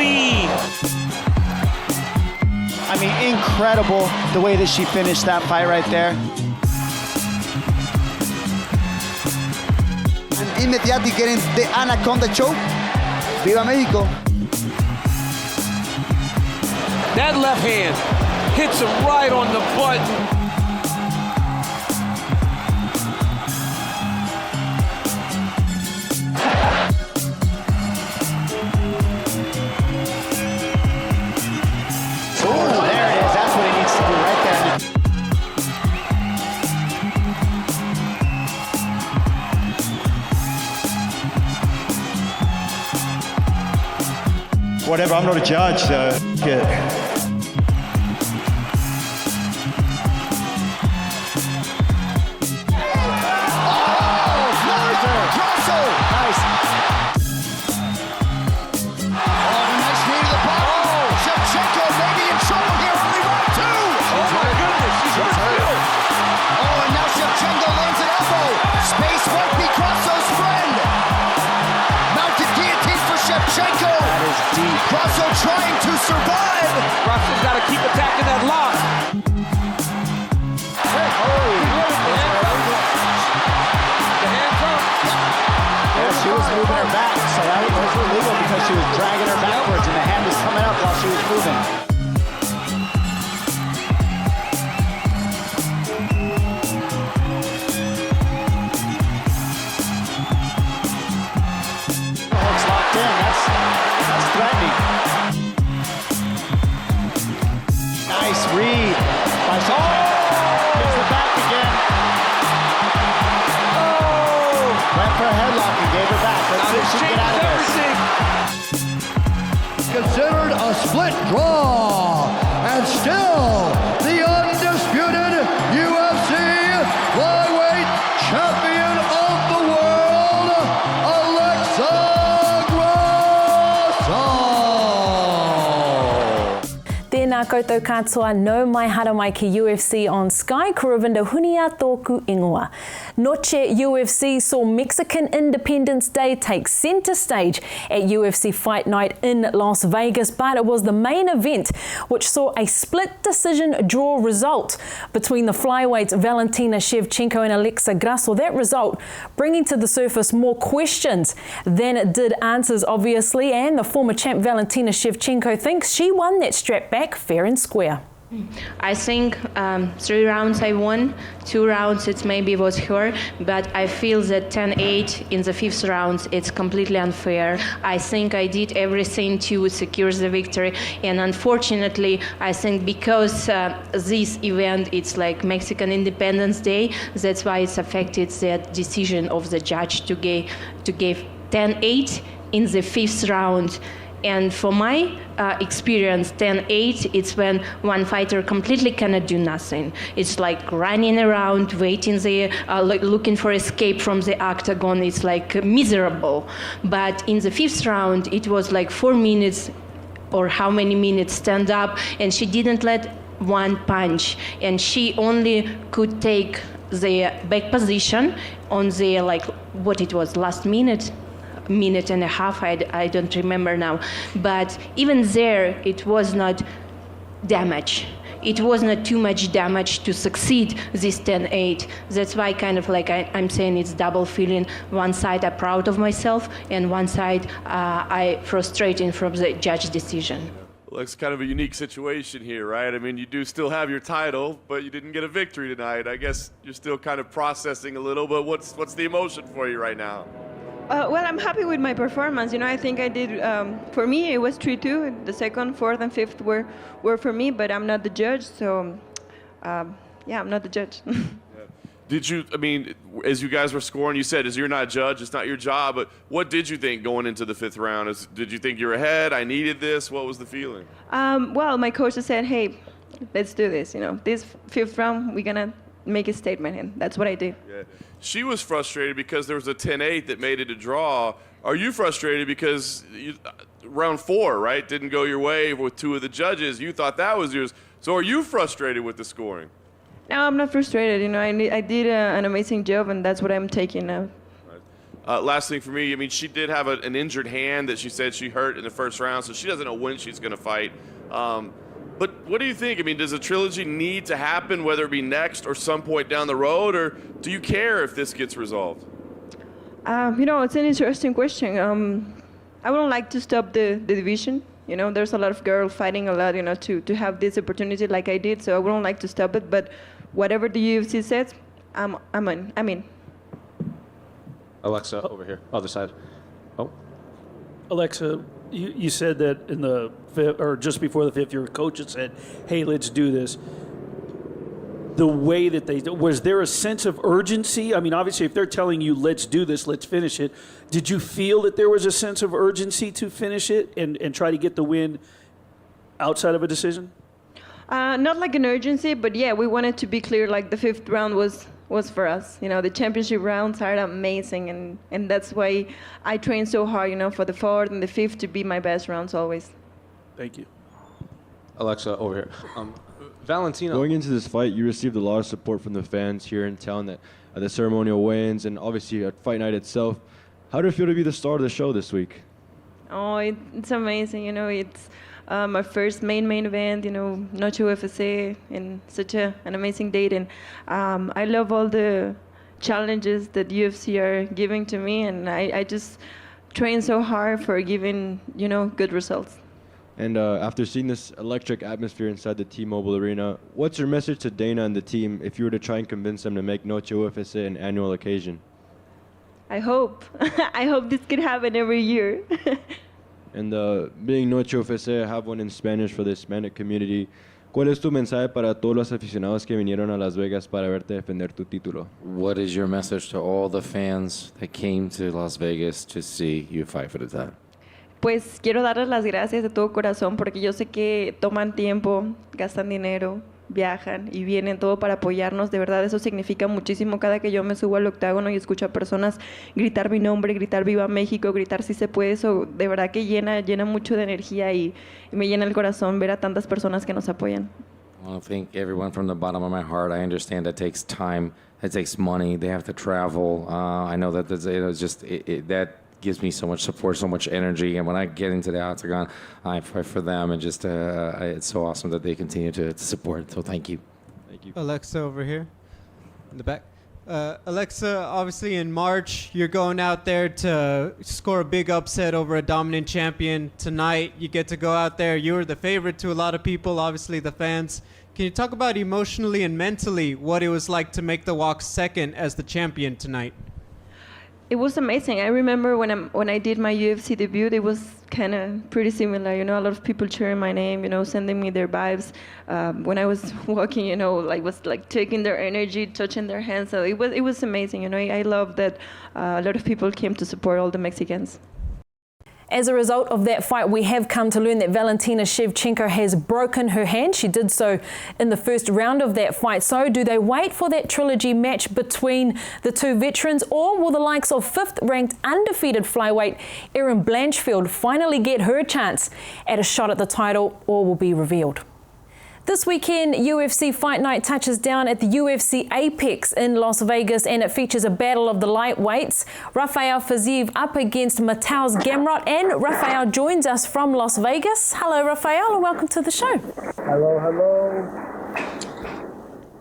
lead. I mean, incredible the way that she finished that fight right there. And immediately getting the Anaconda choke. Viva Mexico. That left hand hits him right on the button. Whatever, I'm not a judge, so get it. Grasso! Nice. Oh, nice knee to the body. Shevchenko maybe in trouble here. Only round two. Oh my goodness, she's hurt. Oh, and now Shevchenko lands an elbow. Space won't be Grasso's friend. Mounted guillotine for Shevchenko. That is deep. Grasso trying to survive. Grasso's got to keep attacking that lock. She was moving her back, so that was illegal because she was dragging her backwards and the hand was coming up while she was moving. The hook's locked in. That's threatening. Nice read by Shevchenko. Gives it back again. Went for a headlock and gave her back. Let's see if she can get out of this. Considered a split draw, and still the undisputed UFC flyweight champion of the world, Alexa Grasso. Tēnā koutou katoa, no mai hara mai ki UFC on Sky, Kuravinda hunia tōku ingoa. Noche UFC saw Mexican Independence Day take center stage at UFC Fight Night in Las Vegas, but it was the main event which saw a split decision draw result between the flyweights Valentina Shevchenko and Alexa Grasso. That result bringing to the surface more questions than it did answers, obviously, and the former champ Valentina Shevchenko thinks she won that strap back fair and square. I think 3 rounds I won, 2 rounds it maybe was her, but I feel that 10-8 in the 5th round, it's completely unfair. I think I did everything to secure the victory, and unfortunately, I think because this event, it's like Mexican Independence Day, that's why it's affected the decision of the judge to give 10-8 in the 5th round. And for my experience, 10-8, it's when one fighter completely cannot do nothing. It's like running around, waiting there, looking for escape from the octagon. It's like miserable. But in the 5th round, it was like 4 minutes or how many minutes stand up, and she didn't let one punch. And she only could take the back position on the, like, what it was, last minute and a half, I don't remember now. But even there, it was not damage. It was not too much damage to succeed this 10-8. That's why kind of like I'm saying it's double feeling. One side I'm proud of myself, and one side I frustrated from the judge decision. Well, it's kind of a unique situation here, right? I mean, you do still have your title, but you didn't get a victory tonight. I guess you're still kind of processing a little, but what's the emotion for you right now? Well, I'm happy with my performance. You know, I think I did, for me, it was 3-2. The 2nd, 4th, and 5th were for me, but I'm not the judge, so, yeah, I'm not the judge. Did you, I mean, as you guys were scoring, you said, as you're not judge, it's not your job, but what did you think going into the 5th round? Did you think you were ahead? I needed this? What was the feeling? Well, my coach said, hey, let's do this. You know, this 5th round, we're going to make a statement, and that's what I did. Yeah. She was frustrated because there was a 10-8 that made it a draw. Are you frustrated because round 4, right, didn't go your way with 2 of the judges? You thought that was yours. So are you frustrated with the scoring? No, I'm not frustrated. You know, I did an amazing job, and that's what I'm taking now. Right. Last thing for me, I mean, she did have an injured hand that she said she hurt in the first round, so she doesn't know when she's going to fight. But what do you think? I mean, does a trilogy need to happen, whether it be next or some point down the road, or do you care if this gets resolved? It's an interesting question. I wouldn't like to stop the division. There's a lot of girls fighting a lot, to have this opportunity like I did, so I wouldn't like to stop it. But whatever the UFC says, I'm in. Alexa, over here, other side. Oh. Alexa, you said that in the fifth, or just before the fifth, your coach had said, hey, let's do this. The way that was there a sense of urgency? I mean, obviously, if they're telling you, let's do this, let's finish it, did you feel that there was a sense of urgency to finish it and try to get the win outside of a decision? Not like an urgency, but yeah, we wanted to be clear, like the fifth round was for us. The championship rounds are amazing, and that's why I train so hard, for the fourth and the fifth to be my best rounds always. Thank you. Alexa, over here. Valentina. Going into this fight, you received a lot of support from the fans here in town at the ceremonial weigh-ins and obviously at Fight Night itself. How did it feel to be the star of the show this week? Oh, it's amazing. It's my first main event, Noche UFC, and such an amazing date. And I love all the challenges that UFC are giving to me, and I just train so hard for giving, good results. And after seeing this electric atmosphere inside the T-Mobile Arena, what's your message to Dana and the team if you were to try and convince them to make Noche UFC an annual occasion? I hope. I hope this could happen every year. And being Noche UFC, I have one in Spanish for the Hispanic community. ¿Cuál es tu mensaje para todos los aficionados que vinieron a Las Vegas para verte defender tu título? What is your message to all the fans that came to Las Vegas to see you fight for the title? Pues quiero darles las gracias de todo corazón porque yo sé que toman tiempo, gastan dinero, viajan y vienen todo para apoyarnos. De verdad, eso significa muchísimo. Cada que yo me subo al octágono y escucho a personas gritar mi nombre, gritar Viva México, gritar Si se puede, eso de verdad que llena mucho de energía y me llena el corazón ver a tantas personas que nos apoyan. I want to thank everyone from the bottom of my heart. I understand that takes time, that takes money, they have to travel. I know that that gives me so much support, so much energy, and when I get into the octagon, I fight for them, and just it's so awesome that they continue to support. So thank you. Thank you. Alexa over here, in the back. Alexa, obviously in March, you're going out there to score a big upset over a dominant champion. Tonight, you get to go out there. You were the favorite to a lot of people, obviously the fans. Can you talk about emotionally and mentally what it was like to make the walk second as the champion tonight? It was amazing. I remember when I did my UFC debut, it was kind of pretty similar. A lot of people cheering my name, sending me their vibes. When I was walking, was taking their energy, touching their hands. So it was amazing. I love that a lot of people came to support all the Mexicans. As a result of that fight, we have come to learn that Valentina Shevchenko has broken her hand. She did so in the first round of that fight. So do they wait for that trilogy match between the two veterans, or will the likes of fifth-ranked undefeated flyweight Erin Blanchfield finally get her chance at a shot at the title, or will be revealed? This weekend, UFC Fight Night touches down at the UFC Apex in Las Vegas, and it features a battle of the lightweights. Rafael Fiziev up against Mateusz Gamrot, and Rafael joins us from Las Vegas. Hello, Rafael, and welcome to the show. Hello.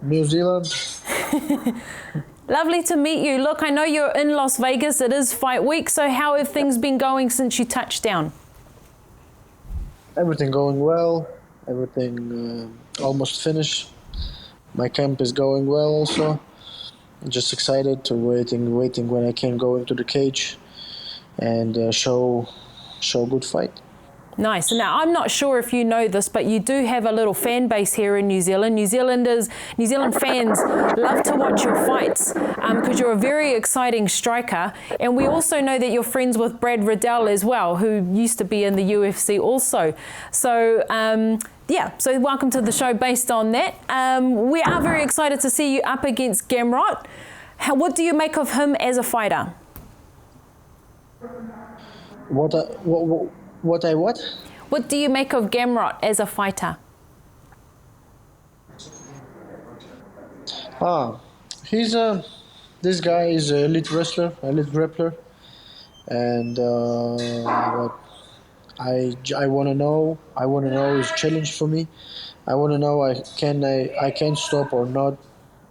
New Zealand. Lovely to meet you. Look, I know you're in Las Vegas. It is fight week, so how have things been going since you touched down? Everything going well. Everything almost finished. My camp is going well also. I'm just excited to waiting when I can go into the cage and show good fight. Nice. Now, I'm not sure if you know this, but you do have a little fan base here in New Zealand. New Zealand fans love to watch your fights because you're a very exciting striker. And we also know that you're friends with Brad Riddell as well, who used to be in the UFC also. So, so welcome to the show based on that. We are very excited to see you up against Gamrot. What do you make of him as a fighter? What? What do you make of Gamrot as a fighter? This guy is an elite wrestler, elite grappler. and what I want to know. I want to know is challenge for me. I want to know I can stop or not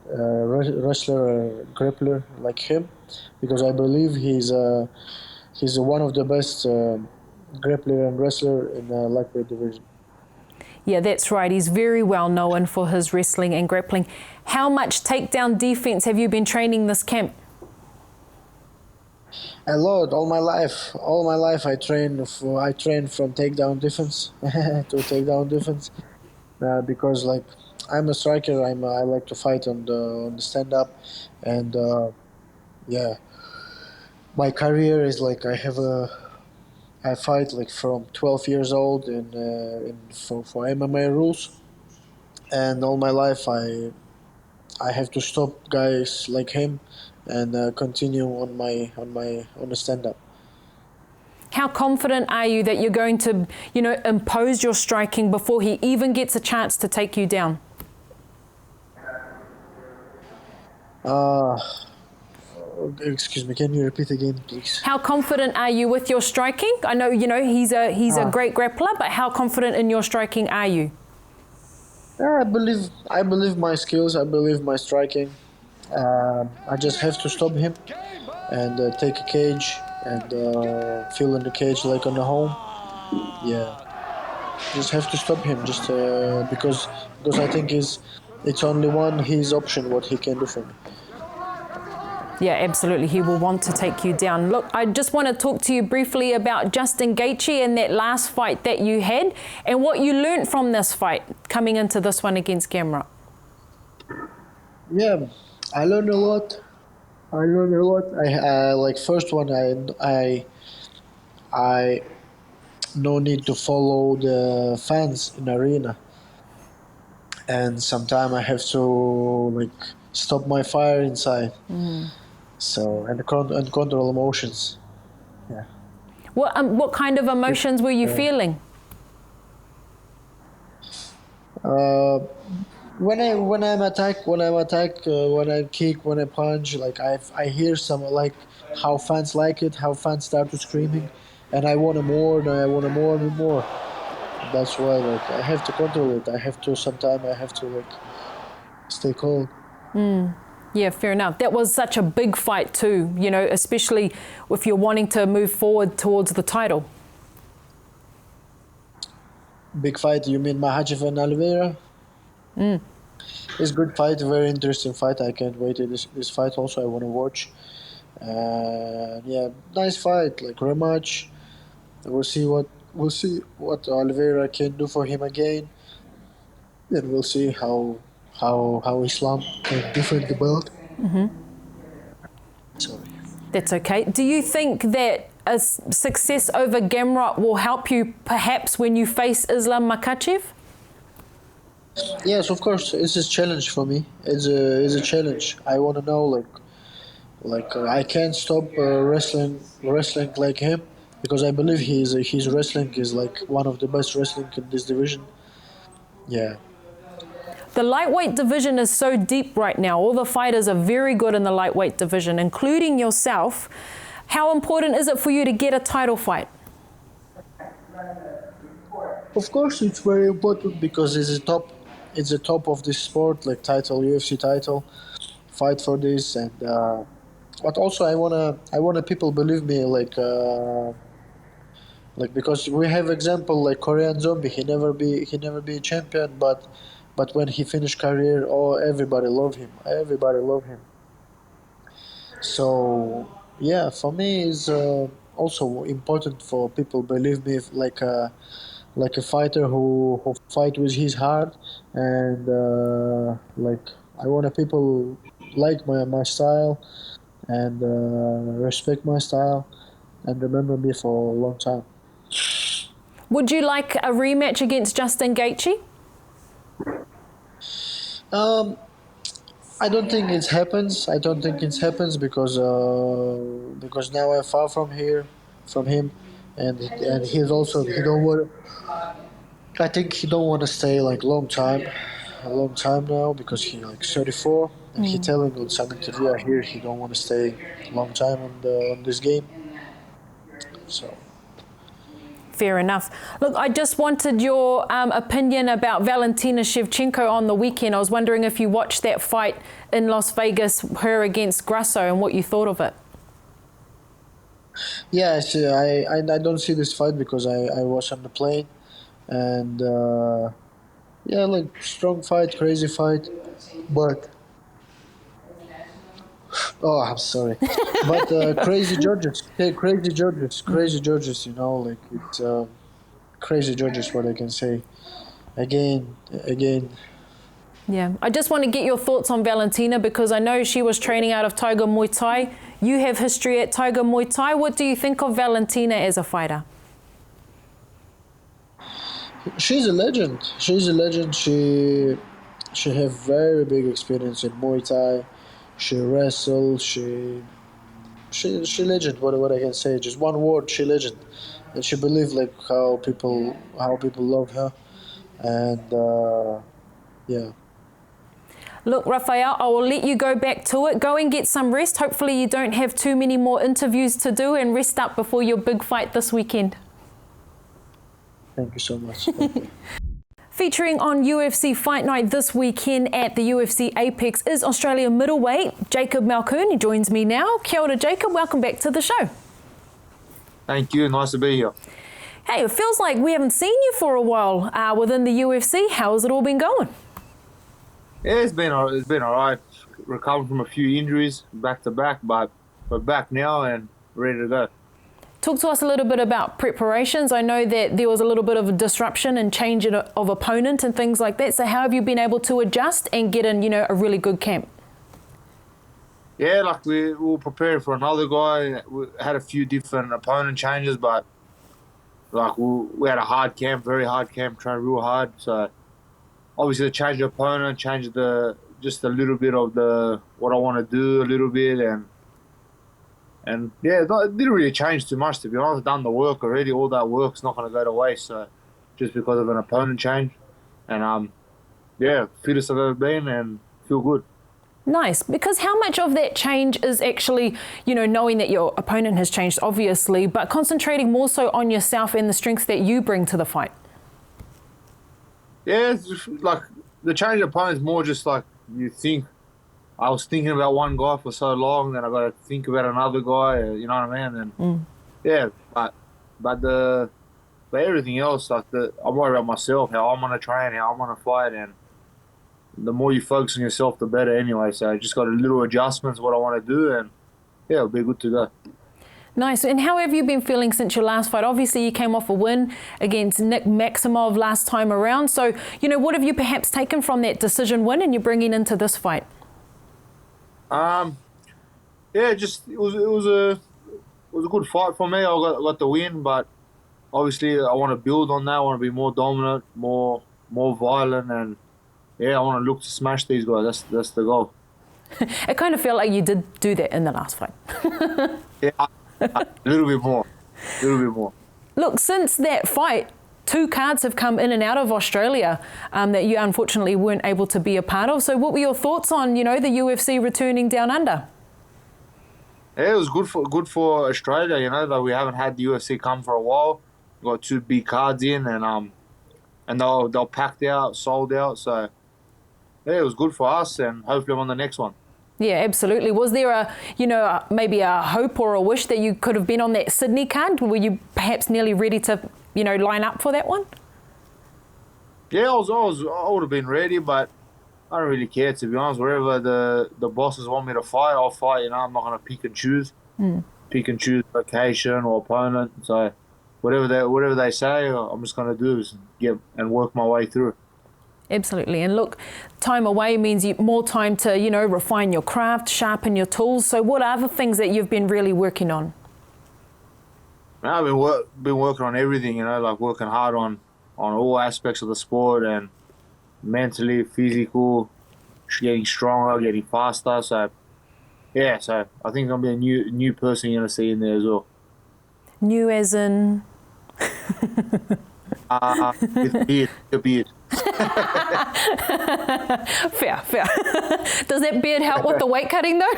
wrestler or grappler like him, because I believe he's one of the best grappler and wrestler in the lightweight division. Yeah, that's right. He's very well known for his wrestling and grappling. How much takedown defense have you been training this camp? A lot, all my life. All my life, I train from takedown defense to takedown defense, because like I'm a striker. I like to fight on the stand up, and yeah, my career is like I fight like from 12 years old for MMA rules, and all my life I have to stop guys like him and continue on the stand up. How confident are you that you're going to, impose your striking before he even gets a chance to take you down? Excuse me, can you repeat again, please? How confident are you with your striking? I know, he's a great grappler, but how confident in your striking are you? I believe my skills. I believe my striking. I just have to stop him and take a cage and feel in the cage like on the home. Yeah, just have to stop him just because I think it's only his option what he can do for me. Yeah, absolutely. He will want to take you down. Look, I just want to talk to you briefly about Justin Gaethje and that last fight that you had and what you learned from this fight coming into this one against Gamrot. Yeah, I learned a lot. I like first one. I no need to follow the fans in arena, and sometimes I have to like stop my fire inside. So and control emotions. Yeah. What kind of emotions were you feeling? When I'm attacked, when I kick, when I punch, like I hear some like how fans like it, how fans start to screaming, and I want more, and I want more and more. That's why like I have to control it. Sometimes I have to like stay cold. Yeah, fair enough. That was such a big fight too, especially if you're wanting to move forward towards the title. Big fight, you mean Makhachev and Oliveira? It's a good fight, very interesting fight. I can't wait this fight also. I want to watch. Yeah, nice fight, like rematch. We'll see what Oliveira can do for him again. Then we'll see how Islam can defend the belt. Sorry. That's okay. Do you think that a success over Gamrot will help you perhaps when you face Islam Makhachev? Yes, of course. It's a challenge for me. It's a challenge. I want to know like I can't stop wrestling like him, because I believe his wrestling is like one of the best wrestling in this division. Yeah. The lightweight division is so deep right now. All the fighters are very good in the lightweight division, including yourself. How important is it for you to get a title fight? Of course, it's very important because it's the top of this sport, like title, UFC title, fight for this, and but also I wanna people believe me, like because we have example like Korean Zombie, he never be a champion, but when he finished career, everybody love him. So yeah, for me is also important for people believe me, like a fighter who fight with his heart, and like I want people like my style and respect my style and remember me for a long time. Would you like a rematch against Justin Gaethje? I don't think it happens. Because now I'm far from him, and he's also he don't want. I think he don't want to stay like a long time now, because he like 34, and he telling on some interview I hear he don't want to stay a long time on this game. So. Fair enough. Look, I just wanted your opinion about Valentina Shevchenko on the weekend. I was wondering if you watched that fight in Las Vegas, her against Grasso, and what you thought of it. Yeah, I don't see this fight because I was on the plane, and yeah, like strong fight, crazy fight, but oh, I'm sorry, but crazy judges, crazy judges. You know, like it's crazy judges. What I can say, again. Yeah, I just want to get your thoughts on Valentina because I know she was training out of Tiger Muay Thai. You have history at Tiger Muay Thai. What do you think of Valentina as a fighter? She's a legend. She's a legend. She have very big experience in Muay Thai. She wrestles. She legend. What I can say? Just one word. She legend. And she believe like how people love her, and yeah. Look, Rafael, I will let you go back to it. Go and get some rest. Hopefully you don't have too many more interviews to do and rest up before your big fight this weekend. Thank you so much. Thank you. Featuring on UFC Fight Night this weekend at the UFC Apex is Australian middleweight Jacob Malkoun. He joins me now. Kia ora, Jacob. Welcome back to the show. Thank you. Nice to be here. Hey, it feels like we haven't seen you for a while within the UFC. How has it all been going? Yeah, it's been all right. Recovering from a few injuries back to back, but we're back now and ready to go. Talk to us a little bit about preparations. I know that there was a little bit of a disruption and change of opponent and things like that. So how have you been able to adjust and get in, a really good camp? Yeah, like we were prepared for another guy. We had a few different opponent changes, but like we had a hard camp, very hard camp, trained real hard. So obviously the change of opponent, change just a little bit of what I want to do a little bit, and yeah, it didn't really change too much, to be honest. I've done the work already. All that work's not going to go to waste. So just because of an opponent change, and yeah, fittest I've ever been, and feel good. Nice, because how much of that change is actually, knowing that your opponent has changed, obviously, but concentrating more so on yourself and the strengths that you bring to the fight? Yeah, it's just like the change of opponent is more just like you think. I was thinking about one guy for so long, then I got to think about another guy. You know what I mean? And yeah, but everything else, like I'm worried about myself, how I'm gonna train, how I'm gonna fight, and the more you focus on yourself, the better. Anyway, so I just got a little adjustments what I want to do, and yeah, it'll be good to go. Nice. And how have you been feeling since your last fight? Obviously, you came off a win against Nick Maximov last time around. So, what have you perhaps taken from that decision win and you're bringing into this fight? Yeah, just it was a good fight for me. I got the win, but obviously I want to build on that. I want to be more dominant, more violent, and yeah, I want to look to smash these guys. That's the goal. It kind of felt like you did do that in the last fight. Yeah, a little bit more. Look, since that fight, 2 cards have come in and out of Australia that you unfortunately weren't able to be a part of. So what were your thoughts on, the UFC returning down under? Yeah, it was good for Australia, that we haven't had the UFC come for a while. We got 2 big cards in, and they'll packed out, sold out. So yeah, it was good for us, and hopefully I'm on the next one. Yeah, absolutely. Was there maybe a hope or a wish that you could have been on that Sydney card? Were you perhaps nearly ready to, line up for that one? Yeah, I would have been ready, but I don't really care, to be honest. Wherever the bosses want me to fight, I'll fight. I'm not going to pick and choose location or opponent. So whatever they say, I'm just going to do is get and work my way through. Absolutely. And look, time away means more time to, refine your craft, sharpen your tools. So what are the things that you've been really working on? I've been working on everything, like working hard on all aspects of the sport, and mentally, physical, getting stronger, getting faster. So, yeah, I think I'm going to be a new person you're going to see in there as well. New as in? With a beard. Fair. Does that beard help with the weight cutting though?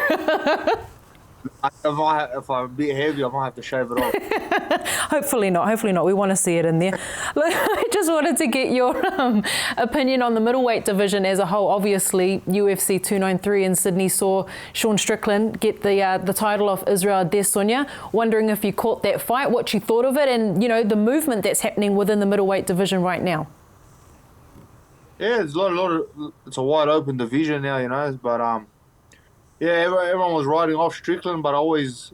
If I'm a bit heavy, I might have to shave it off. Hopefully not. Hopefully not. We want to see it in there. Look, I just wanted to get your opinion on the middleweight division as a whole. Obviously, UFC 293 in Sydney saw Sean Strickland get the title off Israel Adesanya. Wondering if you caught that fight, what you thought of it, and the movement that's happening within the middleweight division right now. Yeah, there's a lot of it's a wide open division now, but yeah, everyone was riding off Strickland, but I always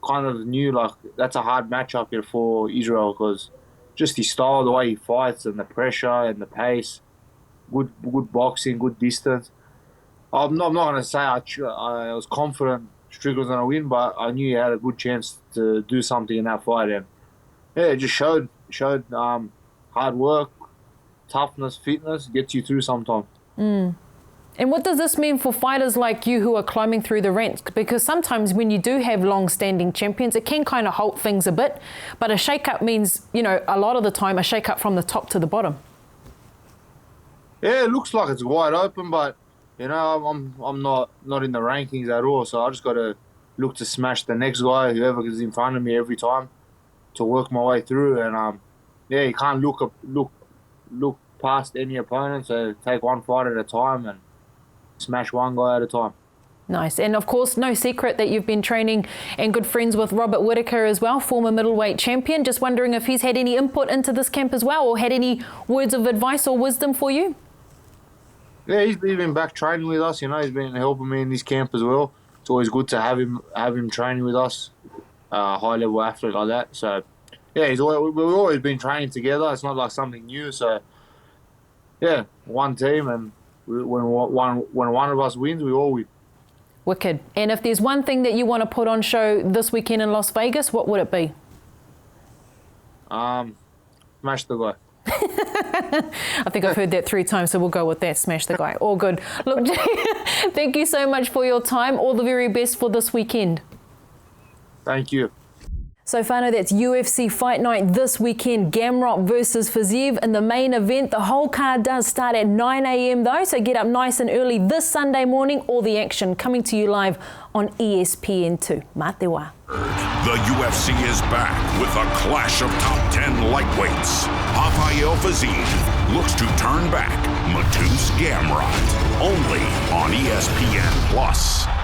kind of knew like that's a hard matchup here for Israel because just his style, the way he fights, and the pressure and the pace, good boxing, good distance. I'm not going to say I was confident Strickland's going to win, but I knew he had a good chance to do something in that fight, and yeah, it just showed hard work, toughness, fitness gets you through sometimes. And what does this mean for fighters like you who are climbing through the ranks? Because sometimes when you do have long-standing champions, it can kind of halt things a bit. But a shake-up means, a lot of the time, a shake-up from the top to the bottom. Yeah, it looks like it's wide open, but, I'm not in the rankings at all. So I just got to look to smash the next guy, whoever is in front of me every time, to work my way through. And, yeah, you can't look past any opponent. So take one fight at a time and smash one guy at a time. Nice. And of course, no secret that you've been training and good friends with Robert Whittaker as well, former middleweight champion. Just wondering if he's had any input into this camp as well, or had any words of advice or wisdom for you? Yeah, he's been back training with us. He's been helping me in this camp as well. It's always good to have him training with us, high level athlete like that. So yeah, we've always been training together. It's not like something new. So yeah, one team, and when one of us wins, we all win. Wicked. And if there's one thing that you want to put on show this weekend in Las Vegas, what would it be? Smash the guy. I think I've heard that 3 times, so we'll go with that. Smash the guy. All good. Look, thank you so much for your time. All the very best for this weekend. Thank you. So whānau, that's UFC Fight Night this weekend. Gamrot versus Fiziev in the main event. The whole card does start at 9 a.m. though, so get up nice and early this Sunday morning. All the action coming to you live on ESPN2. Mā te wā. The UFC is back with a clash of top 10 lightweights. Rafael Fiziev looks to turn back Mateusz Gamrot. Only on ESPN+.